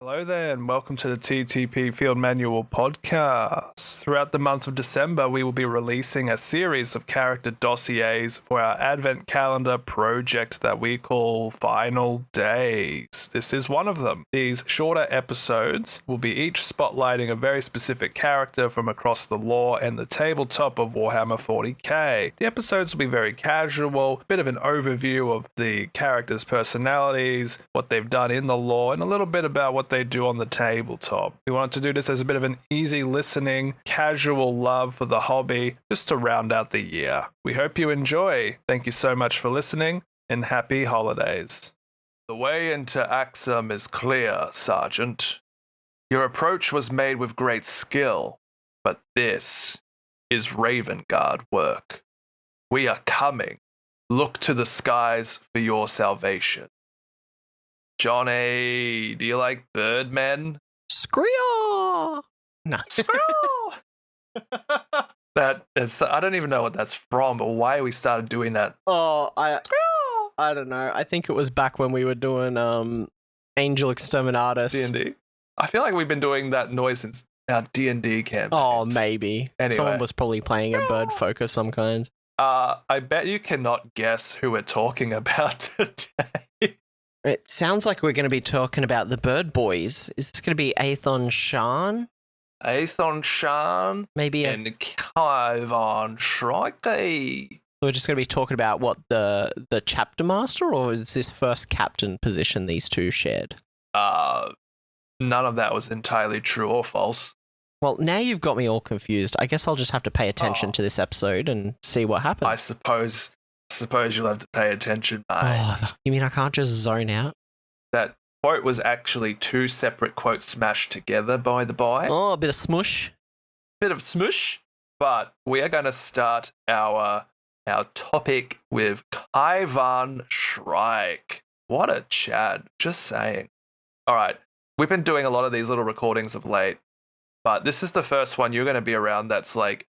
Hello there, and welcome to the TTP Field Manual podcast. Throughout the month of December, we will be releasing a series of character dossiers for our Advent Calendar project that we call Final Days. This is one of them. These shorter episodes will be each spotlighting a very specific character from across the lore and the tabletop of Warhammer 40k. The episodes will be very casual, a bit of an overview of the characters' personalities, what they've done in the lore, and a little bit about what they do on the tabletop. We wanted to do this as a bit of an easy listening, casual love for the hobby, just to round out the year. We hope you enjoy. Thank you so much for listening, and happy holidays. The way into Axum is clear, Sergeant. Your approach was made with great skill, but this is Raven Guard work. We are coming. Look to the skies for your salvation. Johnny, do you like Birdmen? Skree-ah! No. Skree-ah! That is, I don't even know what that's from, but why we started doing that. I don't know. I think it was back when we were doing Angel Exterminatus. D&D. I feel like we've been doing that noise since our D&D campaign. Oh, maybe. Anyway. Someone was probably playing a bird folk of some kind. I bet you cannot guess who we're talking about today. It sounds like we're going to be talking about the Bird Boys. Is this going to be Aethon Shaan? Aethon Shaan Maybe and Kayvaan Shrike. We're just going to be talking about what the chapter master, or is this first captain position these two shared? None of that was entirely true or false. Well, now you've got me all confused. I guess I'll just have to pay attention to this episode and see what happens. I suppose you'll have to pay attention, mate. Oh, you mean I can't just zone out? That quote was actually two separate quotes smashed together, by the by. Oh, a bit of smush. Bit of smush. But we are going to start our topic with Kayvaan Shrike. What a Chad. Just saying. All right. We've been doing a lot of these little recordings of late, but this is the first one you're going to be around that's like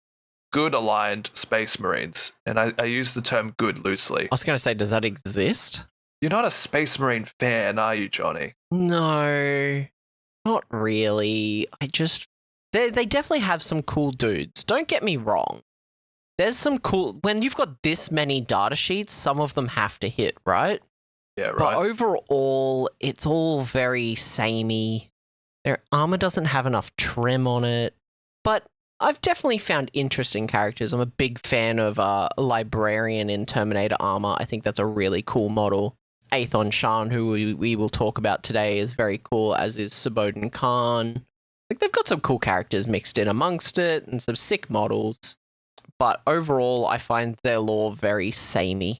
good aligned Space Marines. And I use the term good loosely. I was going to say, does that exist? You're not a Space Marine fan, are you, Johnny? No, not really. They definitely have some cool dudes. Don't get me wrong. There's some cool, when you've got this many data sheets, some of them have to hit, right? Yeah, right. But overall, it's all very samey. Their armor doesn't have enough trim on it. But I've definitely found interesting characters. I'm a big fan of Librarian in Terminator armor. I think that's a really cool model. Aethon Shaan, who we will talk about today, is very cool, as is Sabodin Khan. Like, they've got some cool characters mixed in amongst it and some sick models. But overall, I find their lore very samey.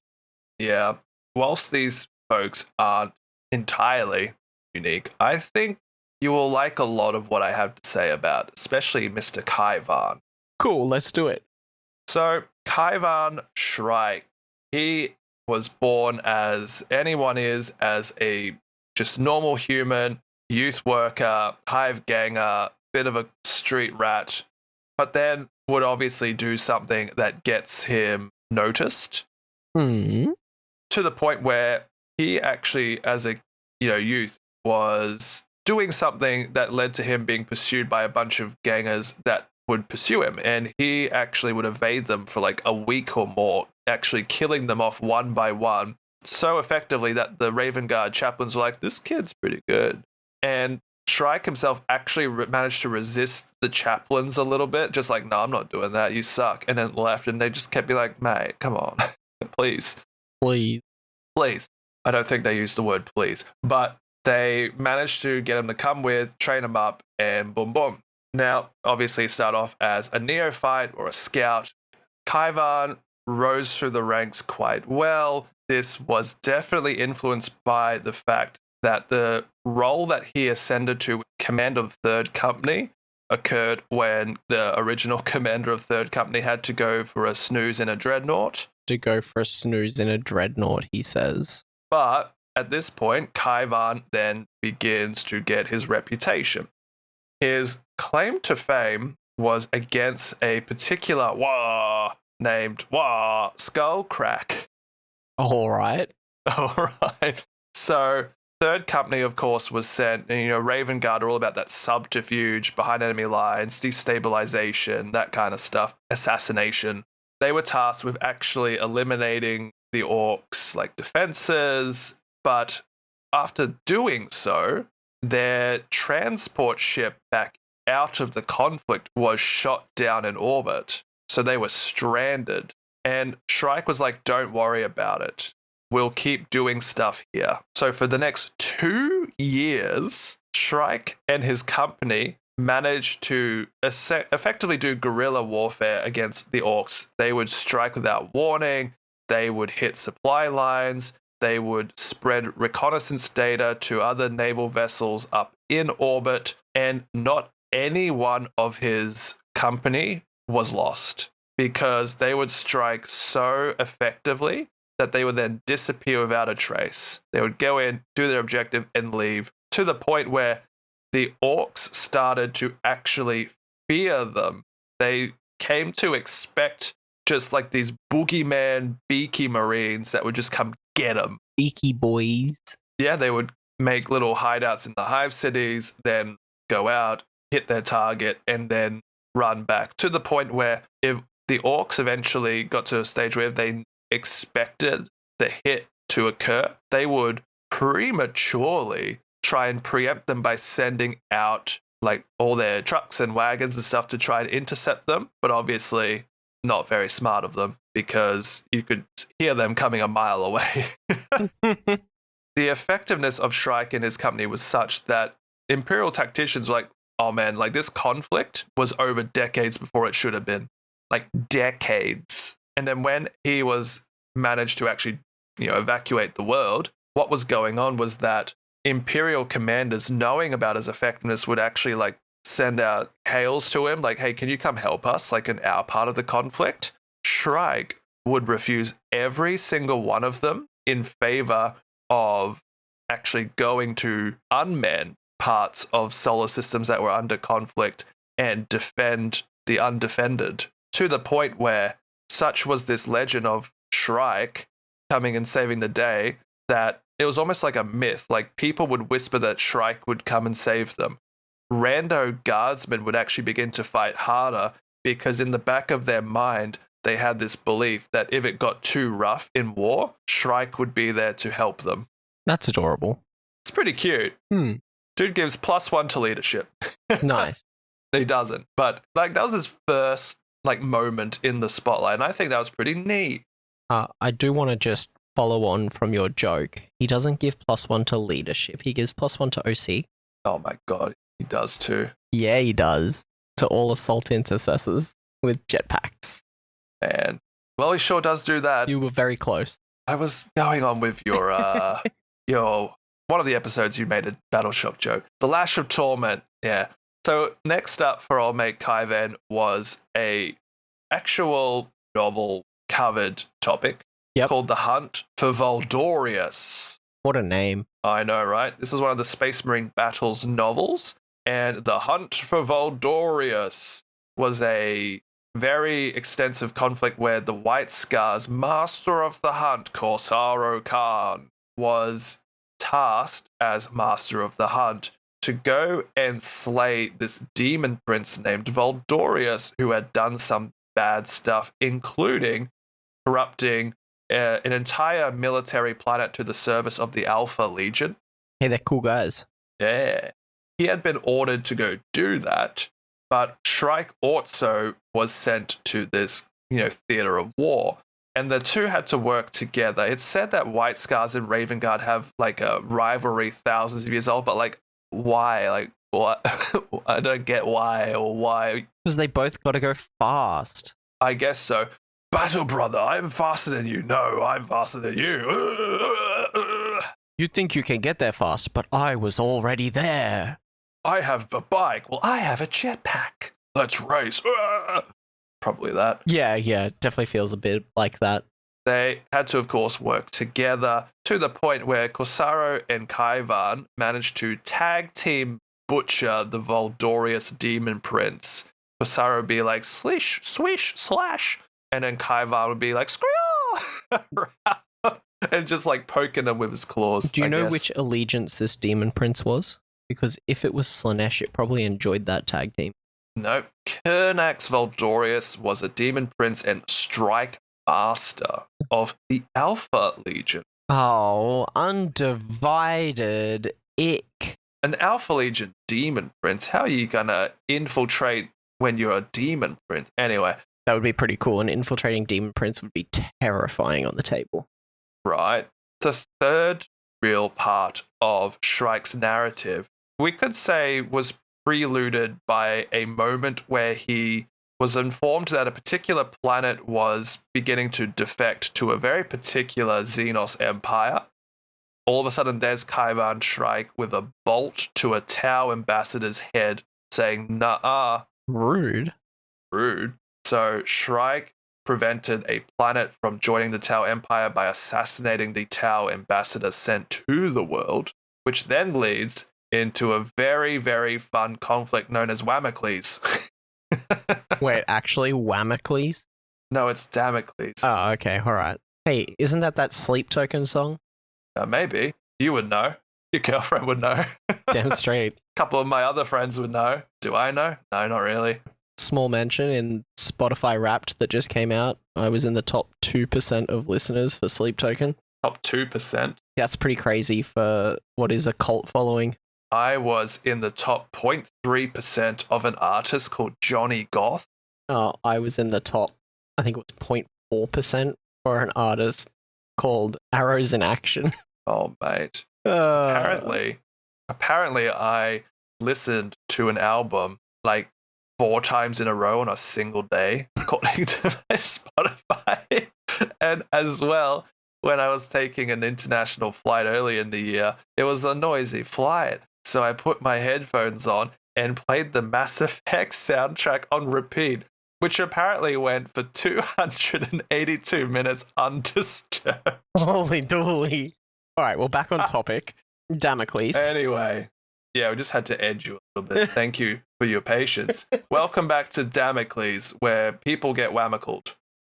Yeah. Whilst these folks aren't entirely unique, I think you will like a lot of what I have to say about, especially Mr. Kayvaan. Cool, let's do it. So, Kayvaan Shrike, he was born as anyone is, as a just normal human, youth worker, hive ganger, bit of a street rat, but then would obviously do something that gets him noticed. To the point where he actually, as a youth, was doing something that led to him being pursued by a bunch of gangers that would pursue him. And he actually would evade them for like a week or more, actually killing them off one by one so effectively that the Raven Guard chaplains were like, this kid's pretty good. And Shrike himself actually managed to resist the chaplains a little bit, just like, no, I'm not doing that, you suck. And then left, and they just kept being like, mate, come on, please. I don't think they used the word please, but they managed to get him to come with, train him up, and boom, boom. Now, obviously, start off as a neophyte or a scout. Kayvaan rose through the ranks quite well. This was definitely influenced by the fact that the role that he ascended to, command of 3rd Company, occurred when the original commander of 3rd Company had to go for a snooze in a dreadnought. He says. But at this point, Kayvaan then begins to get his reputation. His claim to fame was against a particular named Skullcrack. All right. So Third company, of course, was sent, and Raven Guard are all about that subterfuge, behind enemy lines, destabilization, that kind of stuff, assassination. They were tasked with actually eliminating the orcs' defenses, but after doing so, their transport ship back out of the conflict was shot down in orbit. So they were stranded. And Shrike was like, don't worry about it. We'll keep doing stuff here. So for the next 2 years, Shrike and his company managed to effectively do guerrilla warfare against the orcs. They would strike without warning. They would hit supply lines. They would spread reconnaissance data to other naval vessels up in orbit. And not any one of his company was lost, because they would strike so effectively that they would then disappear without a trace. They would go in, do their objective, and leave, to the point where the orcs started to actually fear them. They came to expect just these boogeyman, beaky marines that would just come get them. Beaky boys. Yeah, they would make little hideouts in the hive cities, then go out, hit their target, and then run back, to the point where if the orcs eventually got to a stage where they expected the hit to occur, they would prematurely try and preempt them by sending out all their trucks and wagons and stuff to try and intercept them. But obviously not very smart of them, because you could hear them coming a mile away. The effectiveness of Shrike and his company was such that Imperial tacticians were like, oh man, this conflict was over decades before it should have been. Decades. And then when he was managed to actually, evacuate the world, what was going on was that Imperial commanders, knowing about his effectiveness, would actually send out hails to him, hey, can you come help us, in our part of the conflict? Shrike would refuse every single one of them in favor of actually going to unmanned parts of solar systems that were under conflict and defend the undefended, to the point where such was this legend of Shrike coming and saving the day that it was almost like a myth. People would whisper that Shrike would come and save them. Rando guardsmen would actually begin to fight harder, because in the back of their mind, they had this belief that if it got too rough in war, Shrike would be there to help them. That's adorable. It's pretty cute. Dude gives +1 to leadership. Nice. He doesn't. But that was his first moment in the spotlight, and I think that was pretty neat. I do want to just follow on from your joke. He doesn't give +1 to leadership. He gives +1 to OC. Oh my god, he does too. Yeah, he does. To all assault intercessors with jetpacks. Man. Well, he sure does do that. You were very close. I was going on with your one of the episodes you made a Battle Shock joke. The Lash of Torment. Yeah. So next up for old mate Kayvaan was a actual novel covered topic called The Hunt for Voldorius. What a name. I know, right? This is one of the Space Marine Battles novels, and The Hunt for Voldorius was a very extensive conflict where the White Scars, master of the hunt, Corsaro Khan, was tasked as master of the hunt to go and slay this demon prince named Voldorius, who had done some bad stuff, including corrupting an entire military planet to the service of the Alpha Legion. Hey, they're cool guys. Yeah. He had been ordered to go do that, but Shrike also was sent to this, theater of war. And the two had to work together. It's said that White Scars and Raven Guard have a rivalry thousands of years old, but why? What? I don't get why or why. Because they both got to go fast. I guess so. Battle brother, I'm faster than you. No, I'm faster than you. You think you can get there fast, but I was already there. I have a bike. Well, I have a jetpack. Let's race. Probably that. Yeah, definitely feels a bit like that. They had to, of course, work together to the point where Corsaro and Kayvaan managed to tag team butcher the Voldorius Demon Prince. Corsaro would be like, slish, swish, slash. And then Kayvaan would be like, Skree-ah! and just like poking him with his claws. Do you I know guess. which allegiance this demon prince was? Because if it was Slaanesh, it probably enjoyed that tag team. Nope. Kernax Valdorius was a demon prince and strike master of the Alpha Legion. Oh, undivided ick. An Alpha Legion demon prince? How are you gonna infiltrate when you're a demon prince? Anyway. That would be pretty cool. An infiltrating demon prince would be terrifying on the table. Right. The third real part of Shrike's narrative, we could say, was preluded by a moment where he was informed that a particular planet was beginning to defect to a very particular Xenos empire. All of a sudden, there's Kayvaan Shrike with a bolt to a Tau ambassador's head saying, "Nuh-uh." Rude. So Shrike prevented a planet from joining the Tau Empire by assassinating the Tau ambassador sent to the world, which then leads into a very, very fun conflict known as Damocles. Wait, actually, Damocles? No, it's Damocles. Oh, okay, alright. Hey, isn't that Sleep Token song? Maybe. You would know. Your girlfriend would know. Damn straight. A couple of my other friends would know. Do I know? No, not really. Small mention in Spotify Wrapped that just came out. I was in the top 2% of listeners for Sleep Token. Top 2%? That's pretty crazy for what is a cult following. I was in the top 0.3% of an artist called Johnny Goth. Oh, I was in the top, I think it was 0.4% for an artist called Arrows in Action. Oh, mate. Apparently, I listened to an album like 4 times in a row on a single day, according to my Spotify. And as well, when I was taking an international flight early in the year, it was a noisy flight. So I put my headphones on and played the Mass Effect soundtrack on repeat, which apparently went for 282 minutes undisturbed. Holy dooly. All right, well, back on topic. Damocles. Anyway, yeah, we just had to edge you a little bit. Thank you for your patience. Welcome back to Damocles, where people get whammacled.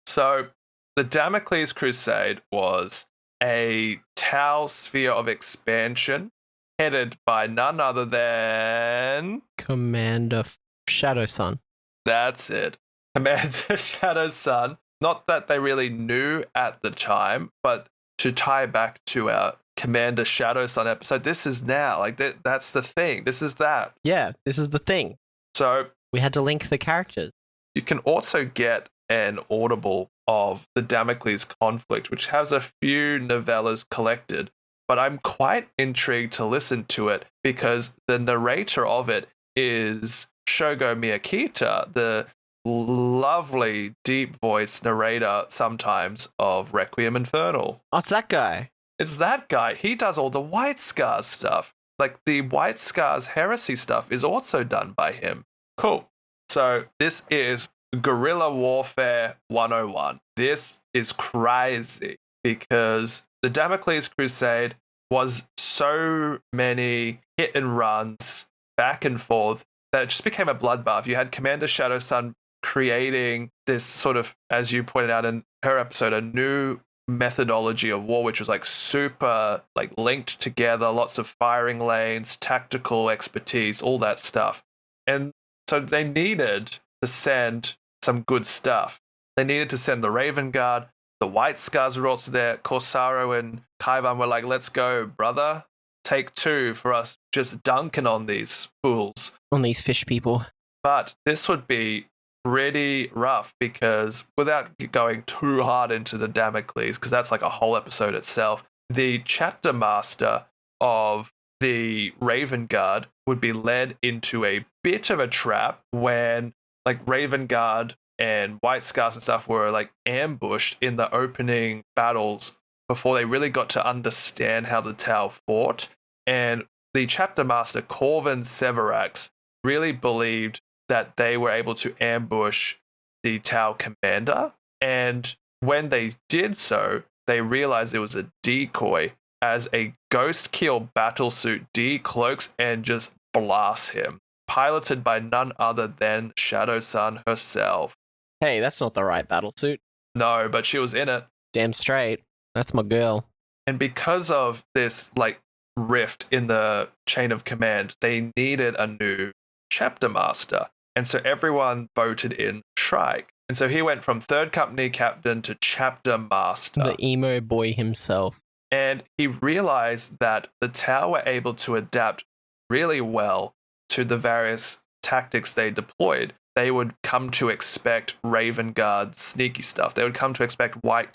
So, the Damocles Crusade was a Tau sphere of expansion headed by none other than... Commander Shadow Sun. That's it. Commander Shadow Sun. Not that they really knew at the time, but to tie back to our Commander Shadow Sun episode, this is now. Like, that's the thing. This is that. Yeah, this is the thing. So we had to link the characters. You can also get an audible of the Damocles conflict, which has a few novellas collected, but I'm quite intrigued to listen to it because the narrator of it is Shogo Miyakita, the lovely deep voice narrator sometimes of Requiem Infernal. Oh, it's that guy. It's that guy. He does all the White Scars stuff. Like the White Scars heresy stuff is also done by him. Cool. So this is Guerrilla Warfare 101. This is crazy because the Damocles Crusade was so many hit and runs back and forth that it just became a bloodbath. You had Commander Shadow Sun creating this sort of, as you pointed out in her episode, a new methodology of war, which was like super like linked together, lots of firing lanes, tactical expertise, all that stuff. And so they needed to send some good stuff. They needed to send the Raven Guard. The White Scars were also there. Corsaro and Kayvaan were like, let's go, brother. Take 2 for us just dunking on these fools. On these fish people. But this would be pretty rough because without going too hard into the Damocles, because that's like a whole episode itself, the chapter master of the Raven Guard would be led into a bit of a trap when like Raven Guard and White Scars and stuff were like ambushed in the opening battles before they really got to understand how the Tau fought. And the chapter master, Corvin Severax, really believed that they were able to ambush the Tau commander. And when they did so, they realized it was a decoy as a ghost kill battlesuit decloaks and just blasts him, piloted by none other than Shadow Sun herself. Hey, that's not the right battlesuit. No, but she was in it. Damn straight. That's my girl. And because of this like rift in the chain of command, they needed a new chapter master. And so everyone voted in Shrike. And so he went from third company captain to chapter master. The emo boy himself. And he realized that the Tau were able to adapt really well to the various tactics they deployed. They would come to expect Raven Guard sneaky stuff. They would come to expect white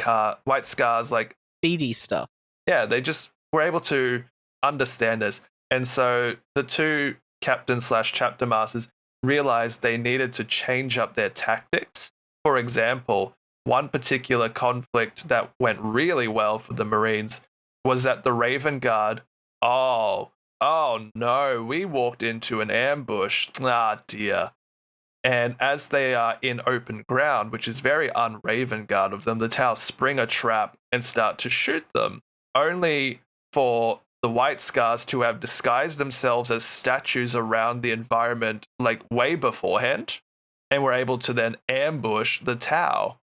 scars, like speedy stuff. Yeah, they just were able to understand this. And so the two captain/chapter masters realized they needed to change up their tactics. For example, one particular conflict that went really well for the Marines was that the Raven Guard, oh no, we walked into an ambush. Ah, dear. And as they are in open ground, which is very un-Raven Guard of them, the Tau spring a trap and start to shoot them, only for the White Scars to have disguised themselves as statues around the environment like way beforehand, and were able to then ambush the Tau.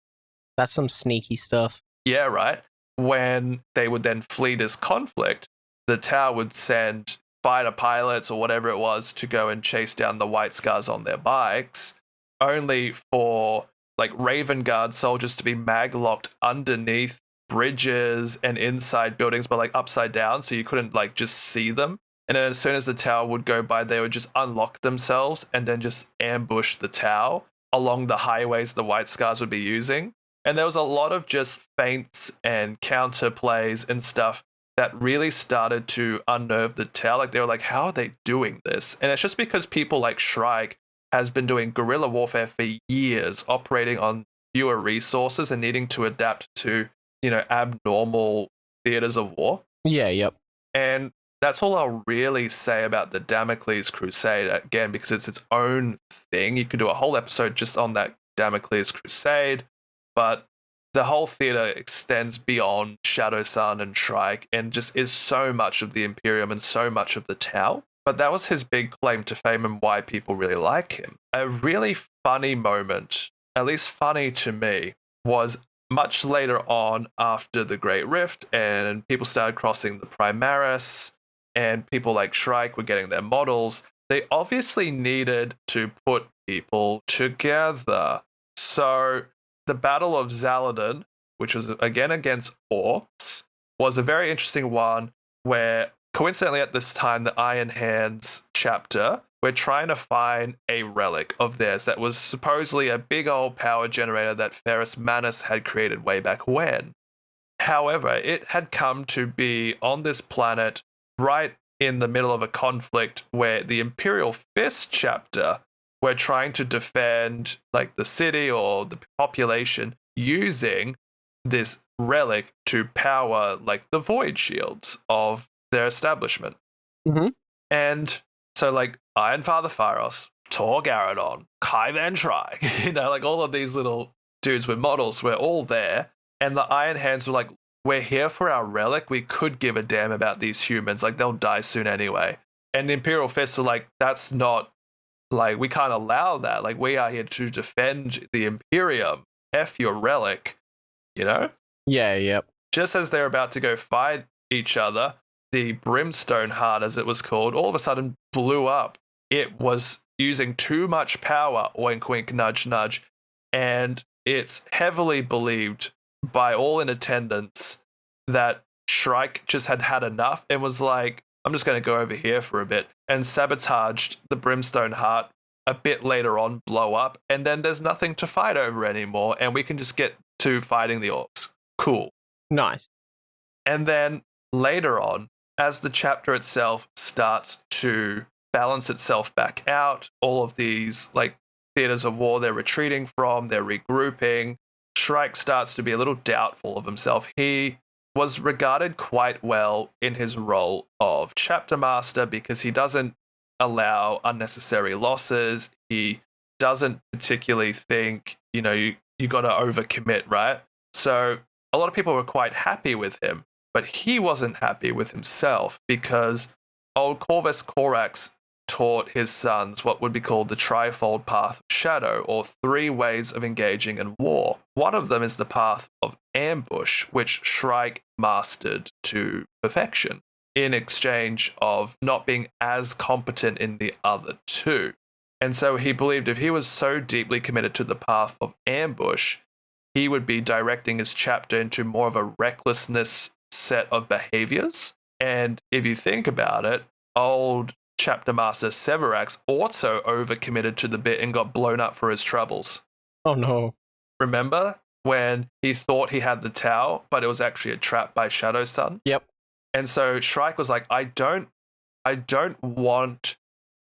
That's some sneaky stuff. Yeah, right. When they would then flee this conflict, the Tau would send fighter pilots or whatever it was to go and chase down the White Scars on their bikes, only for like Raven Guard soldiers to be mag-locked underneath bridges and inside buildings, but like upside down, so you couldn't like just see them. And then as soon as the Tau would go by, they would just unlock themselves and then just ambush the Tau along the highways the White Scars would be using. And there was a lot of just feints and counter plays and stuff that really started to unnerve the Tau. Like they were like, how are they doing this? And it's just because people like Shrike has been doing guerrilla warfare for years, operating on fewer resources and needing to adapt to, you know, abnormal theaters of war. Yeah, yep. And that's all I'll really say about the Damocles Crusade, again, because it's its own thing. You could do a whole episode just on that Damocles Crusade, but the whole theater extends beyond Shadow Sun and Shrike and just is so much of the Imperium and so much of the Tau. But that was his big claim to fame and why people really like him. A really funny moment, at least funny to me, was much later on after the Great Rift and people started crossing the Primaris and people like Shrike were getting their models. They obviously needed to put people together. So the Battle of Zaladin, which was again against orcs, was a very interesting one where, coincidentally at this time, the Iron Hands chapter were trying to find a relic of theirs that was supposedly a big old power generator that Ferrus Manus had created way back when. However, it had come to be on this planet right in the middle of a conflict where the Imperial Fist chapter were trying to defend like the city or the population using this relic to power like the void shields of their establishment. Mm-hmm. And so like Iron Father Pharos, Tor Garadon, Kayvaan Shrike, you know, like all of these little dudes with models were all there. And the Iron Hands were like, we're here for our relic. We could give a damn about these humans. Like they'll die soon anyway. And the Imperial Fists are like, that's not, like, we can't allow that. Like, we are here to defend the Imperium. F your relic, you know? Yeah, yep. Just as they're about to go fight each other, the Brimstone Heart, as it was called, all of a sudden blew up. It was using too much power, wink, wink, nudge, nudge. And it's heavily believed by all in attendance that Shrike just had had enough and was like, I'm just going to go over here for a bit, and sabotaged the Brimstone Heart a bit later on, blow up, and then there's nothing to fight over anymore, and we can just get to fighting the orcs. Cool. Nice. And then later on, as the chapter itself starts to balance itself back out, all of these like theaters of war they're retreating from, they're regrouping, Shrike starts to be a little doubtful of himself. He was regarded quite well in his role of chapter master because he doesn't allow unnecessary losses. He doesn't particularly think, you know, you got to overcommit, right? So a lot of people were quite happy with him, but he wasn't happy with himself because old Corvus Corax taught his sons what would be called the trifold path of shadow, or 3 ways of engaging in war. One of them is the path of ambush, which Shrike mastered to perfection, in exchange of not being as competent in the other 2. And so he believed if he was so deeply committed to the path of ambush, he would be directing his chapter into more of a recklessness set of behaviors. And if you think about it, old chapter master Severax also overcommitted to the bit and got blown up for his troubles. Oh no. Remember when he thought he had the Tau, but it was actually a trap by Shadow Sun? Yep. And so Shrike was like, I don't want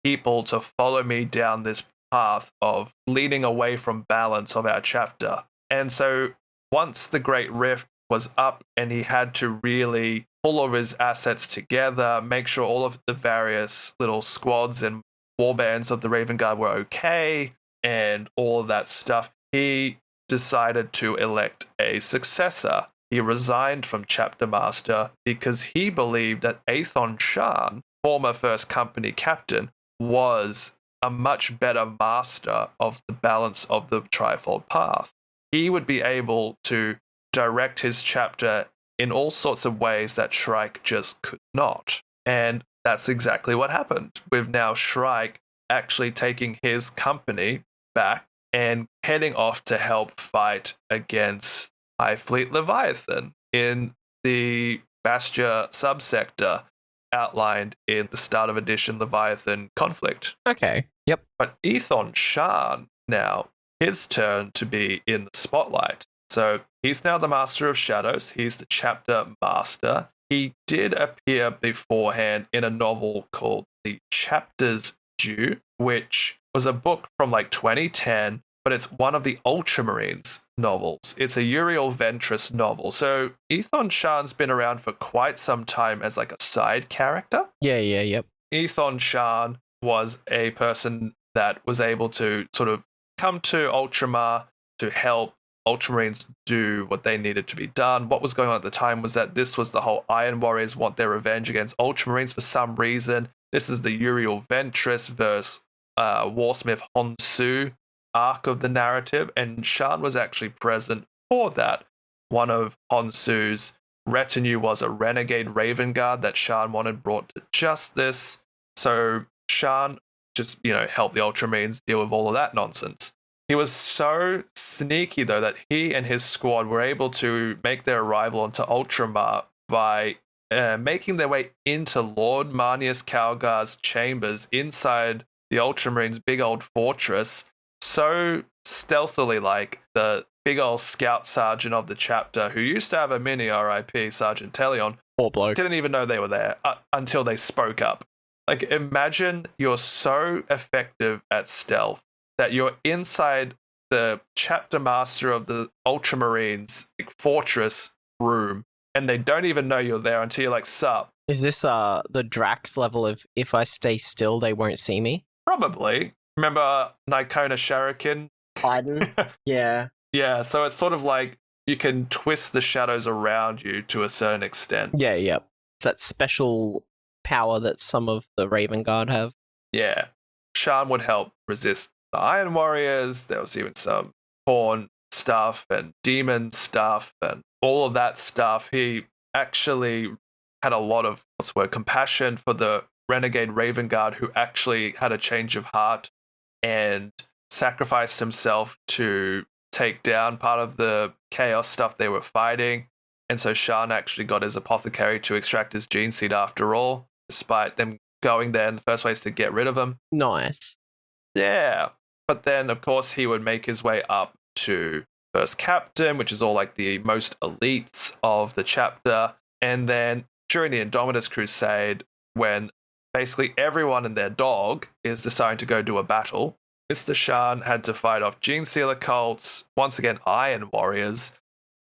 people to follow me down this path of leading away from balance of our chapter. And so once the Great Rift was up and he had to really pull all of his assets together, make sure all of the various little squads and warbands of the Raven Guard were okay, and all of that stuff, he decided to elect a successor. He resigned from Chapter Master because he believed that Aethon Shaan, former First Company captain, was a much better master of the balance of the Trifold Path. He would be able to direct his chapter in all sorts of ways that Shrike just could not. And that's exactly what happened, with now Shrike actually taking his company back and heading off to help fight against High Fleet Leviathan in the Bastia subsector outlined in the start of edition Leviathan conflict. Okay. Yep. But Aethon Shaan now, his turn to be in the spotlight. So he's now the Master of Shadows. He's the chapter master. He did appear beforehand in a novel called The Chapters Due, which was a book from like 2010, but it's one of the Ultramarines novels. It's a Uriel Ventress novel. So Aethon Shaan's been around for quite some time as like a side character. Yep. Aethon Shaan was a person that was able to sort of come to Ultramar to help Ultramarines do what they needed to be done. What was going on at the time was that this was the whole Iron Warriors want their revenge against Ultramarines for some reason. This is the Uriel Ventress versus Warsmith Honsu arc of the narrative, and Shaan was actually present for that. One of Honsu's retinue was a renegade Raven Guard that Shaan wanted brought to justice. So Shaan just, helped the Ultramarines deal with all of that nonsense. He was so sneaky, though, that he and his squad were able to make their arrival onto Ultramar by making their way into Lord Marnius Calgar's chambers inside the Ultramarines' big old fortress, so stealthily, like the big old scout sergeant of the chapter, who used to have a mini RIP, Sergeant Telion, poor bloke, didn't even know they were there until they spoke up. Like, imagine you're so effective at stealth that you're inside the chapter master of the Ultramarines fortress room, and they don't even know you're there until you're like, sup. Is this the Drax level of if I stay still, they won't see me? Probably. Remember Nikona Shuriken? Biden? Yeah. Yeah, so it's sort of like you can twist the shadows around you to a certain extent. Yeah. It's that special power that some of the Raven Guard have. Yeah. Shaan would help resist the Iron Warriors. There was even some Corn stuff and demon stuff and all of that stuff. He actually had a lot of, compassion for the renegade Raven Guard, who actually had a change of heart and sacrificed himself to take down part of the chaos stuff they were fighting. And so Shaan actually got his apothecary to extract his gene seed after all, despite them going there in the first place to get rid of him. Nice. Yeah. But then, of course, he would make his way up to First Captain, which is all like the most elites of the chapter. And then during the Damocles Crusade, when basically everyone and their dog is deciding to go do a battle, Mr. Shaan had to fight off Gene Sealer cults, once again Iron Warriors,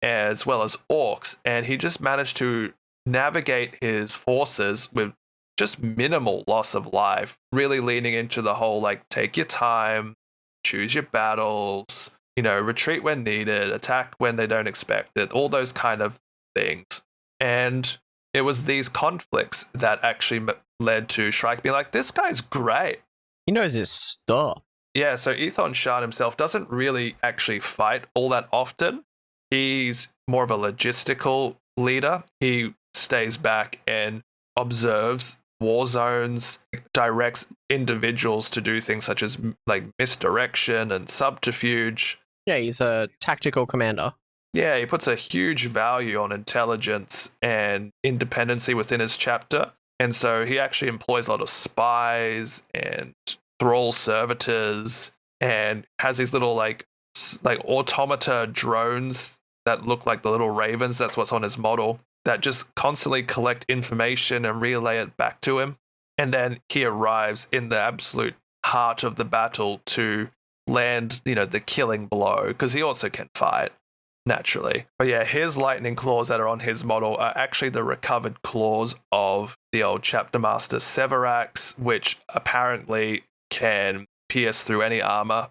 as well as Orcs, and he just managed to navigate his forces with just minimal loss of life, really leaning into the whole, like, take your time, choose your battles, retreat when needed, attack when they don't expect it, all those kind of things. And it was these conflicts that actually led to Shrike being like, this guy's great. He knows his stuff. Yeah, so Aethon Shaan himself doesn't really actually fight all that often. He's more of a logistical leader. He stays back and observes war zones, directs individuals to do things such as like misdirection and subterfuge. Yeah, he's a tactical commander. Yeah, he puts a huge value on intelligence and independency within his chapter. And so he actually employs a lot of spies and thrall servitors and has these little like automata drones that look like the little ravens. That's what's on his model, that just constantly collect information and relay it back to him. And then he arrives in the absolute heart of the battle to land, the killing blow, because he also can fight, naturally. But yeah, his lightning claws that are on his model are actually the recovered claws of the old chapter master Severax, which apparently can pierce through any armor.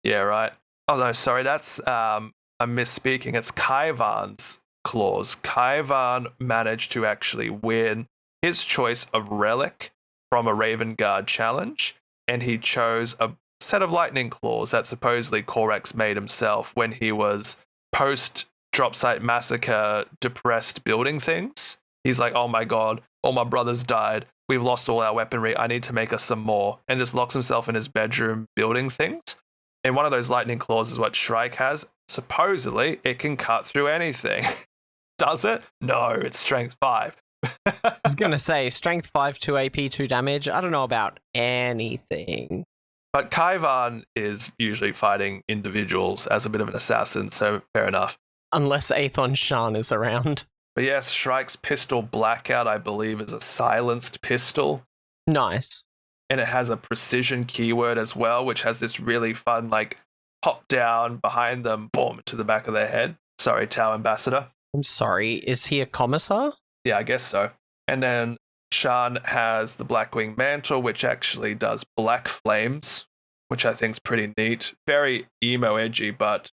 Yeah, right. Oh no, sorry, that's I'm misspeaking. It's Kayvaan's claws. Kayvaan managed to actually win his choice of relic from a Raven Guard challenge, and he chose a set of lightning claws that supposedly Corax made himself when he was post drop site massacre depressed building things. He's like, oh my god, all my brothers died. We've lost all our weaponry. I need to make us some more. And just locks himself in his bedroom building things. And one of those lightning claws is what Shrike has. Supposedly, it can cut through anything. Does it? No, it's strength 5. I was going to say, strength 5, 2 AP, 2 damage. I don't know about anything. But Kayvaan is usually fighting individuals as a bit of an assassin, so fair enough. Unless Aethon Shaan is around. But yes, Shrike's pistol Blackout, I believe, is a silenced pistol. Nice. And it has a precision keyword as well, which has this really fun, like, pop down behind them, boom, to the back of their head. Sorry, Tau Ambassador. I'm sorry, is he a commissar? Yeah, I guess so. And then Shaan has the Blackwing Mantle, which actually does black flames, which I think is pretty neat. Very emo edgy, but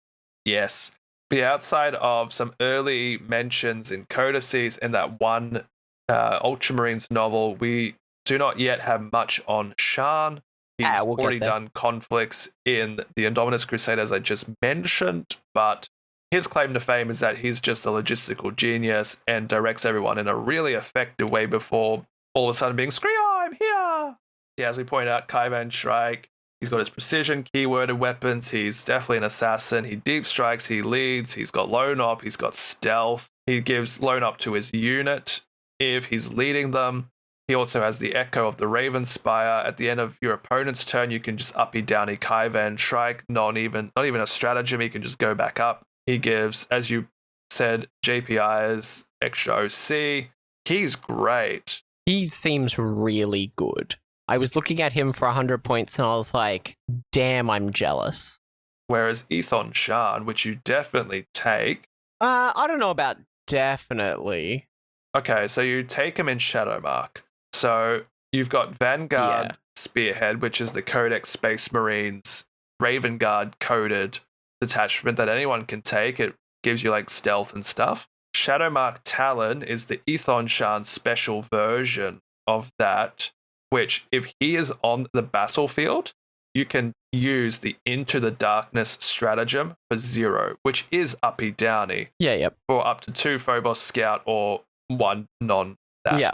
yes. Be outside of some early mentions in codices in that one Ultramarines novel, we do not yet have much on Shaan. He's already done conflicts in the Damocles Crusade, as I just mentioned, but his claim to fame is that he's just a logistical genius and directs everyone in a really effective way before all of a sudden being, Skree-ah, I'm here! Yeah, as we point out, Kayvaan Shrike, he's got his precision keyworded weapons, he's definitely an assassin, he deep strikes, he leads, he's got lone op, he's got stealth, he gives lone op to his unit if he's leading them. He also has the echo of the Raven Spire. At the end of your opponent's turn, you can just uppy downy Kayvaan Shrike, not even a stratagem, he can just go back up. He gives, as you said, JPI's extra OC. He's great. He seems really good. I was looking at him for 100 points and I was like, damn, I'm jealous. Whereas Aethon Shaan, which you definitely take. I don't know about definitely. Okay, so you take him in Shadowmark. So you've got Vanguard Spearhead, which is the Codex Space Marines Raven Guard coded detachment that anyone can take. It gives you like stealth and stuff. Shadowmark Talon is the Aethon Shaan special version of that, which if he is on the battlefield, you can use the Into the Darkness stratagem for 0, which is uppy downy. Yeah, yep. For up to 2 Phobos Scout or 1 non that. Yeah.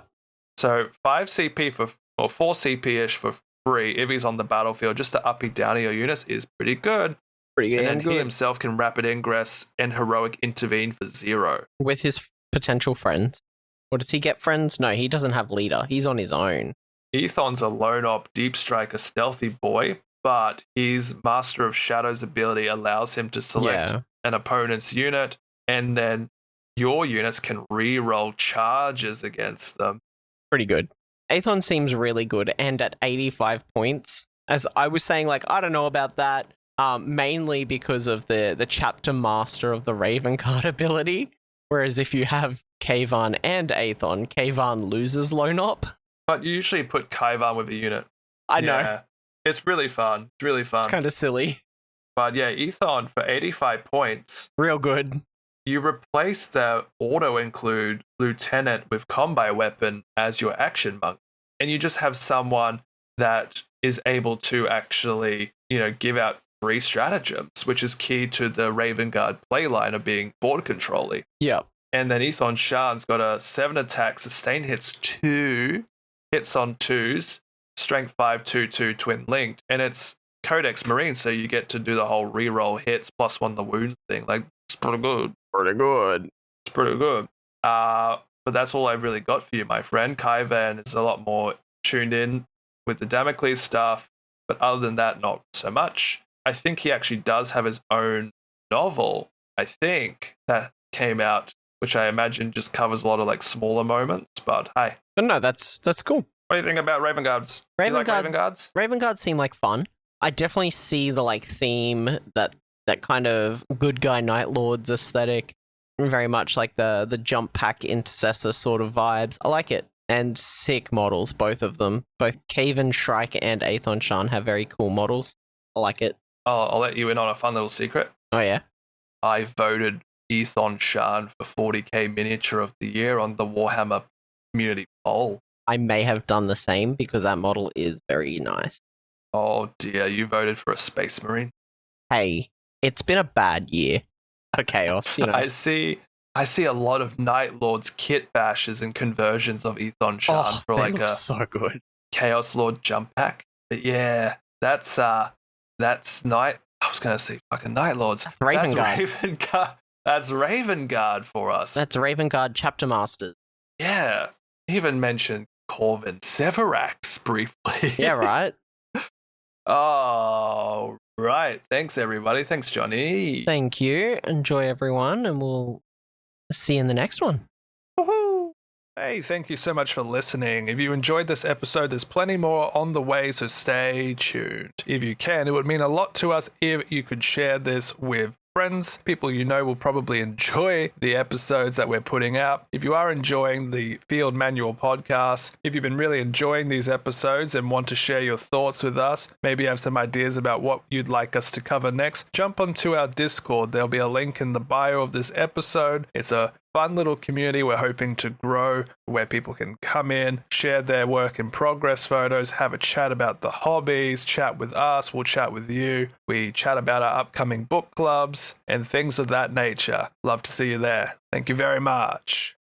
So 5 CP or 4 CP-ish for free if he's on the battlefield, just to uppy downy your units is pretty good. Pretty good. And then he himself can rapid ingress and heroic intervene for 0. With his potential friends. Or does he get friends? No, he doesn't have leader. He's on his own. Aethon's a lone op, deep striker, stealthy boy, but his Master of Shadows ability allows him to select an opponent's unit, and then your units can re-roll charges against them. Pretty good. Aethon seems really good, and at 85 points, as I was saying, like, I don't know about that, mainly because of the chapter master of the Raven Guard ability, whereas if you have Kayvaan and Aethon, Kayvaan loses lone op. But you usually put Kayvaan with a unit. I know. It's really fun. It's really fun. It's kind of silly. But yeah, Aethon for 85 points. Real good. You replace the auto-include lieutenant with combat weapon as your action monk. And you just have someone that is able to actually, give out free stratagems, which is key to the Raven Guard playline of being board controlling. Yeah. And then Aethon Shaan's got a 7 attack, sustained hits 2, hits on 2s, strength 5, 2, twin linked, and it's Codex Marine, so you get to do the whole reroll hits +1 the wounds thing. Like, it's pretty good. It's pretty good. But that's all I've really got for you, my friend. Kayvaan is a lot more tuned in with the Damocles stuff, but other than that, not so much. I think he actually does have his own novel, I think, that came out, which I imagine just covers a lot of like smaller moments, but hey. But no, that's cool. What do you think about Raven Guards? You like Raven Guards? Raven Guards seem like fun. I definitely see the like theme, that kind of good guy Night Lords aesthetic. Very much like the Jump Pack Intercessor sort of vibes. I like it. And sick models, both of them. Both Kayvaan Shrike and Aethon Shaan have very cool models. I like it. I'll let you in on a fun little secret. Oh, yeah? I voted Aethon Shaan for 40k Miniature of the Year on the Warhammer community poll. I may have done the same because that model is very nice. Oh dear, you voted for a Space Marine. Hey, it's been a bad year for Chaos, I see a lot of Night Lords kit bashes and conversions of Aethon Shaan for like a so good Chaos Lord jump pack. But yeah, that's Night. I was gonna say fucking Night Lords. Raven Guard. That's Raven Guard for us. That's Raven Guard Chapter Masters. Yeah, even mentioned Corvin Severax briefly. Yeah, right. Oh, right. Thanks, everybody. Thanks, Johnny. Thank you. Enjoy, everyone, and we'll see you in the next one. Woohoo! Hey, thank you so much for listening. If you enjoyed this episode, there's plenty more on the way, so stay tuned. If you can, it would mean a lot to us if you could share this with friends, people you know will probably enjoy the episodes that we're putting out. If you are enjoying the Field Manual podcast, if you've been really enjoying these episodes and want to share your thoughts with us, maybe have some ideas about what you'd like us to cover next, jump onto our Discord. There'll be a link in the bio of this episode. It's a fun little community we're hoping to grow, where people can come in, share their work in progress photos, have a chat about the hobbies, chat with us, we'll chat with you. We chat about our upcoming book clubs and things of that nature. Love to see you there. Thank you very much.